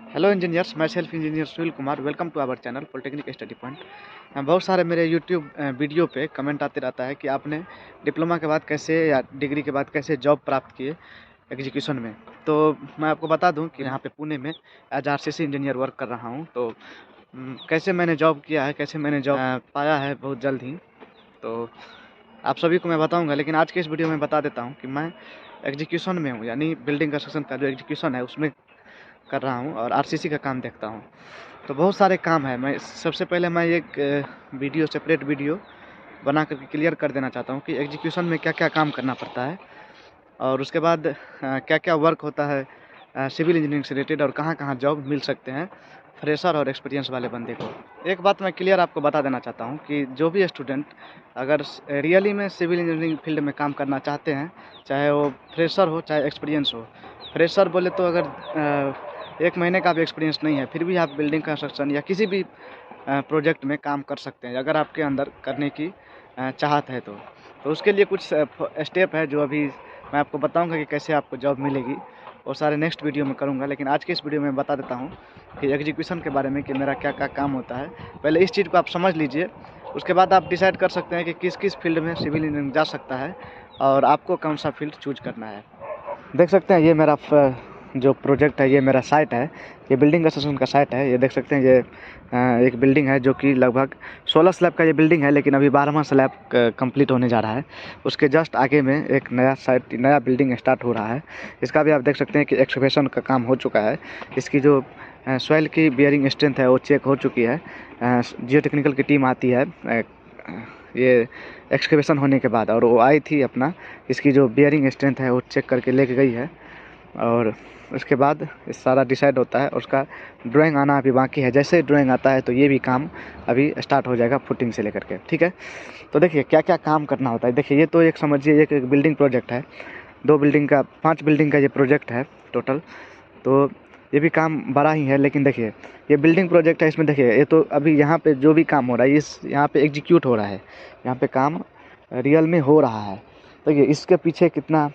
Hello engineers, मैं self engineer Sunil Kumar. Welcome to our channel polytechnic study point. बहुत सारे मेरे यूट्यूब वीडियो पे कमेंट आते रहता है कि आपने डिप्लोमा के बाद कैसे या डिग्री के बाद कैसे जॉब प्राप्त किए एग्जीक्यूशन में। तो मैं आपको बता दूं कि यहाँ पे पुणे में एज आरसीसी इंजीनियर वर्क कर रहा हूँ। तो कैसे मैंने जॉब किया है, कैसे मैंने जॉब पाया है बहुत जल्द ही, तो आप सभी को मैं बताऊँगा। लेकिन आज के इस वीडियो में बता देता हूँ कि मैं एग्जीक्यूशन में हूँ, यानी बिल्डिंग कंस्ट्रक्शन का जो एग्जीक्यूशन है उसमें कर रहा हूँ और आरसीसी का काम देखता हूँ। तो बहुत सारे काम है। मैं सबसे पहले मैं एक सेपरेट वीडियो बना करके क्लियर कर देना चाहता हूँ कि एग्जीक्यूशन में क्या क्या काम करना पड़ता है और उसके बाद क्या क्या वर्क होता है सिविल इंजीनियरिंग से रिलेटेड, और कहाँ कहाँ जॉब मिल सकते हैं फ्रेशर और एक्सपीरियंस वाले बंदे को। एक बात मैं क्लियर आपको बता देना चाहता हूँ कि जो भी स्टूडेंट अगर रियली में सिविल इंजीनियरिंग फील्ड में काम करना चाहते हैं, चाहे वो फ्रेशर हो चाहे एक्सपीरियंस हो। फ्रेशर बोले तो अगर 1 महीने का भी एक्सपीरियंस नहीं है फिर भी आप बिल्डिंग कंस्ट्रक्शन या किसी भी प्रोजेक्ट में काम कर सकते हैं, अगर आपके अंदर करने की चाहत है तो उसके लिए कुछ स्टेप है जो अभी मैं आपको बताऊंगा कि कैसे आपको जॉब मिलेगी, और सारे नेक्स्ट वीडियो में करूंगा। लेकिन आज के इस वीडियो में बता देता हूं कि एग्जीक्यूशन के बारे में कि मेरा क्या क्या काम होता है। पहले इस चीज़ को आप समझ लीजिए, उसके बाद आप डिसाइड कर सकते हैं कि किस किस फील्ड में सिविल इंजीनियरिंग जा सकता है और आपको कौन सा फील्ड चूज करना है। देख सकते हैं ये मेरा जो प्रोजेक्ट है, ये मेरा साइट है, ये बिल्डिंग कंस्ट्रक्शन का साइट है। ये देख सकते हैं ये एक बिल्डिंग है जो कि लगभग 16 स्लैब का ये बिल्डिंग है, लेकिन अभी 12वां स्लैब कंप्लीट होने जा रहा है। उसके जस्ट आगे में एक नया बिल्डिंग स्टार्ट हो रहा है। इसका भी आप देख सकते हैं कि एक्सकवेशन का काम हो चुका है। इसकी जो सॉइल की बियरिंग स्ट्रेंथ है वो चेक हो चुकी है। जियो टेक्निकल की टीम आती है ये एक्सकवेशन होने के बाद, और वो आई थी अपना इसकी जो बियरिंग स्ट्रेंथ है वो चेक करके लेके गई है, और उसके बाद सारा डिसाइड होता है। उसका ड्राइंग आना अभी बाकी है। जैसे ड्राइंग आता है तो ये भी काम अभी स्टार्ट हो जाएगा फुटिंग से लेकर के, ठीक है। तो देखिए क्या क्या काम करना होता है। देखिए ये तो एक समझिए एक बिल्डिंग प्रोजेक्ट है, 5 बिल्डिंग का ये प्रोजेक्ट है टोटल। तो ये भी काम बड़ा ही है, लेकिन देखिए ये बिल्डिंग प्रोजेक्ट है, इसमें देखिए ये तो अभी यहाँ पे जो भी काम हो रहा है यहाँ पे एग्जीक्यूट हो रहा है, यहाँ पे काम रियल में हो रहा है। देखिए इसके पीछे कितना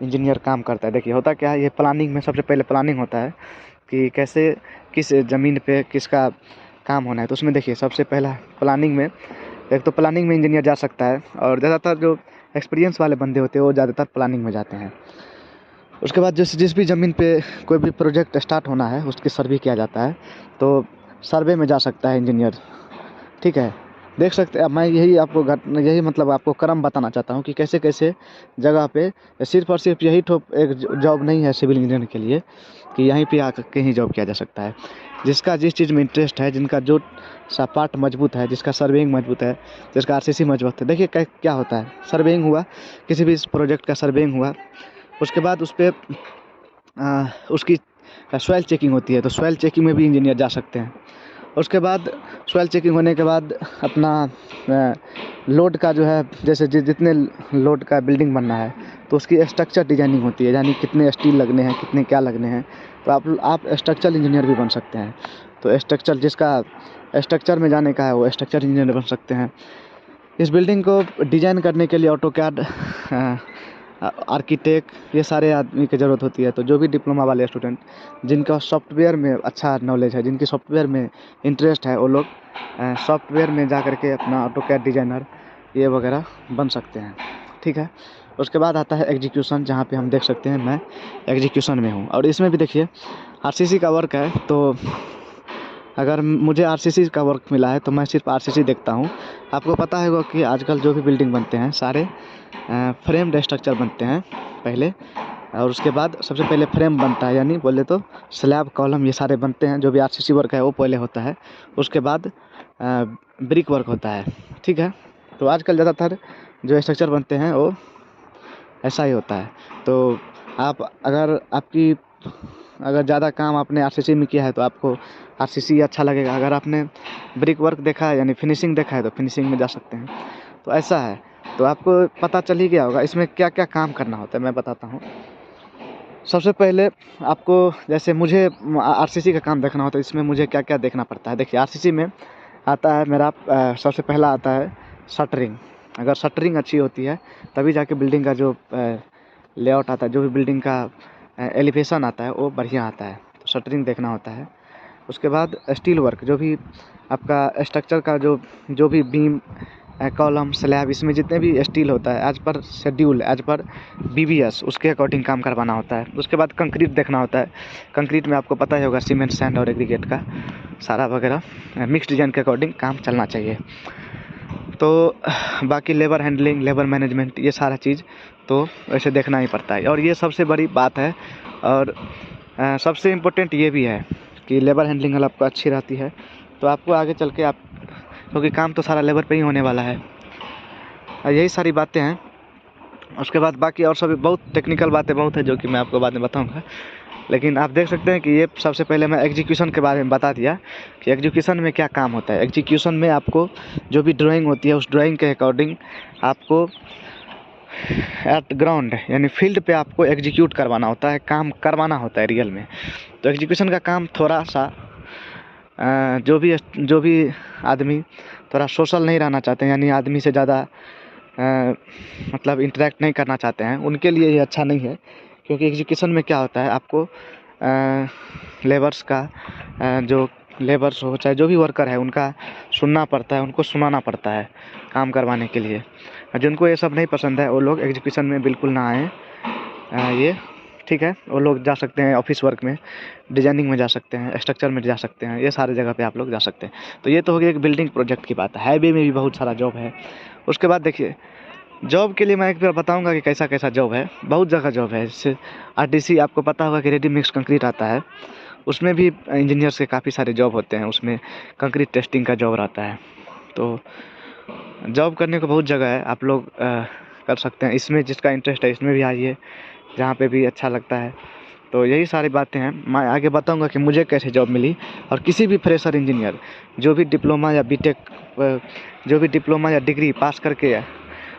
इंजीनियर काम करता है। देखिए होता क्या है, ये प्लानिंग में सबसे पहले प्लानिंग होता है कि कैसे किस ज़मीन पे किसका काम होना है। तो उसमें देखिए सबसे पहला प्लानिंग में, एक तो प्लानिंग में इंजीनियर जा सकता है, और ज़्यादातर जो एक्सपीरियंस वाले बंदे होते हैं वो ज़्यादातर प्लानिंग में जाते हैं। उसके बाद जिस भी ज़मीन पे कोई भी प्रोजेक्ट स्टार्ट होना है उसकी सर्वे किया जाता है, तो सर्वे में जा सकता है इंजीनियर, ठीक है। देख सकते हैं मैं यही मतलब आपको क्रम बताना चाहता हूँ कि कैसे कैसे जगह पे सिर्फ और सिर्फ यही एक जॉब नहीं है सिविल इंजीनियर के लिए कि यहीं पे आकर के ही जॉब किया जा सकता है। जिसका जिस चीज़ में इंटरेस्ट है, जिनका जो सा पार्ट मजबूत है, जिसका सर्वेइंग मजबूत है, जिसका आरसीसी मजबूत है। देखिए क्या होता है, सर्वेइंग हुआ, किसी भी प्रोजेक्ट का सर्वेइंग हुआ, उसके बाद उस पर उसकी सॉइल चेकिंग होती है, तो सॉइल चेकिंग में भी इंजीनियर जा सकते हैं। उसके बाद सॉइल चेकिंग होने के बाद अपना लोड का जो है, जैसे जितने लोड का बिल्डिंग बनना है तो उसकी स्ट्रक्चर डिजाइनिंग होती है, यानी कितने स्टील लगने हैं, कितने क्या लगने हैं। तो आप स्ट्रक्चर इंजीनियर भी बन सकते हैं। तो जिसका स्ट्रक्चर में जाने का है वो स्ट्रक्चर इंजीनियर बन सकते हैं। इस बिल्डिंग को डिजाइन करने के लिए ऑटोकैड, आर्किटेक्ट, ये सारे आदमी की ज़रूरत होती है। तो जो भी डिप्लोमा वाले स्टूडेंट जिनका सॉफ्टवेयर में अच्छा नॉलेज है, जिनकी सॉफ्टवेयर में इंटरेस्ट है, वो लोग सॉफ्टवेयर में जा कर के अपना ऑटोकैड डिज़ाइनर ये वगैरह बन सकते हैं, ठीक है। उसके बाद आता है एग्जीक्यूशन, जहाँ पे हम देख सकते हैं मैं एग्जीक्यूशन में हूँ, और इसमें भी देखिए आरसीसी का वर्क है। तो अगर मुझे आरसीसी का वर्क मिला है तो मैं सिर्फ आरसीसी देखता हूँ। आपको पता होगा कि आजकल जो भी बिल्डिंग बनते हैं सारे फ्रेम्ड स्ट्रक्चर बनते हैं पहले, और उसके बाद सबसे पहले फ्रेम बनता है, यानी बोले तो स्लैब कॉलम ये सारे बनते हैं। जो भी आरसीसी वर्क है वो पहले होता है, उसके बाद ब्रिक वर्क होता है, ठीक है। तो आजकल ज़्यादातर जो स्ट्रक्चर बनते हैं वो ऐसा ही होता है। तो अगर ज़्यादा काम आपने आरसीसी में किया है तो आपको आरसीसी अच्छा लगेगा। अगर आपने ब्रिक वर्क देखा है यानी फिनिशिंग देखा है तो फिनिशिंग में जा सकते हैं। तो ऐसा है, तो आपको पता चल ही गया होगा इसमें क्या क्या काम करना होता है। मैं बताता हूँ। सबसे पहले आपको, जैसे मुझे आरसीसी का काम देखना होता है, इसमें मुझे क्या क्या देखना पड़ता है। देखिए आरसीसी में आता है मेरा सबसे पहला आता है शटरिंग। अगर शटरिंग अच्छी होती है तभी जाके बिल्डिंग का जो लेआउट आता है, जो भी बिल्डिंग का एलिवेशन आता है वो बढ़िया आता है। तो शटरिंग देखना होता है। उसके बाद स्टील वर्क, जो भी आपका स्ट्रक्चर का जो भी बीम, कॉलम, स्लैब, इसमें जितने भी स्टील होता है as per schedule, as per BBS, उसके अकॉर्डिंग काम करवाना होता है। उसके बाद कंक्रीट देखना होता है। कंक्रीट में आपको पता ही होगा सीमेंट, सैंड और एग्रीगेट का सारा वगैरह मिक्स डिज़ाइन के अकॉर्डिंग काम चलना चाहिए। तो बाकी लेबर हैंडलिंग, लेबर मैनेजमेंट, ये सारा चीज़ तो वैसे देखना ही पड़ता है। और ये सबसे बड़ी बात है। और सबसे इम्पोर्टेंट ये भी है कि लेबर हैंडलिंग अगर आपको अच्छी रहती है तो आपको आगे चल के क्योंकि काम तो सारा लेबर पे ही होने वाला है। यही सारी बातें हैं। उसके बाद बाकी और सभी बहुत टेक्निकल बातें बहुत है जो कि मैं आपको बाद में बताऊंगा। लेकिन आप देख सकते हैं कि ये सबसे पहले मैं एग्जीक्यूशन के बारे में बता दिया कि एग्जीक्यूशन में क्या काम होता है। एग्जीक्यूशन में आपको जो भी ड्राइंग होती है उस ड्राइंग के अकॉर्डिंग आपको एट ग्राउंड यानी फील्ड पे आपको एग्जीक्यूट करवाना होता है, काम करवाना होता है रियल में। तो एग्जीक्यूशन का काम थोड़ा सा जो भी आदमी थोड़ा सोशल नहीं रहना चाहते हैं, यानी आदमी से ज़्यादा मतलब इंटरेक्ट नहीं करना चाहते हैं, उनके लिए ये अच्छा नहीं है। क्योंकि एग्जीक्यूशन में क्या होता है, आपको लेबर्स का जो लेबर्स हो चाहे जो भी वर्कर है उनका सुनना पड़ता है, उनको सुनाना पड़ता है काम करवाने के लिए। जिनको ये सब नहीं पसंद है वो लोग एग्जीक्यूशन में बिल्कुल ना आएँ। ये ठीक है, वो लोग जा सकते हैं ऑफिस वर्क में, डिजाइनिंग में जा सकते हैं, स्ट्रक्चर में जा सकते हैं, ये सारे जगह पे आप लोग जा सकते हैं। तो ये तो हो गया एक बिल्डिंग प्रोजेक्ट की बात है। हाईवे में भी बहुत सारा जॉब है। उसके बाद देखिए, जॉब के लिए मैं एक बार बताऊंगा कि कैसा कैसा जॉब है। बहुत जगह जॉब है। जैसे RDC, आपको पता होगा कि रेडी मिक्स कंक्रीट आता है, उसमें भी इंजीनियर्स के काफ़ी सारे जॉब होते हैं। उसमें कंक्रीट टेस्टिंग का जॉब रहता है। तो जॉब करने को बहुत जगह है, आप लोग कर सकते हैं। इसमें जिसका इंटरेस्ट है इसमें भी आइए, जहाँ पे भी अच्छा लगता है। तो यही सारी बातें हैं। मैं आगे बताऊंगा कि मुझे कैसे जॉब मिली, और किसी भी फ्रेशर इंजीनियर जो भी डिप्लोमा या बीटेक, जो भी डिप्लोमा या डिग्री पास करके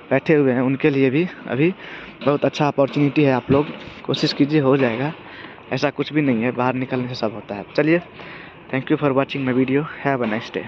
बैठे हुए हैं, उनके लिए भी अभी बहुत अच्छा अपॉर्चुनिटी है। आप लोग कोशिश कीजिए, हो जाएगा। ऐसा कुछ भी नहीं है, बाहर निकलने से सब होता है। चलिए, thank you for watching my video. Have a nice day.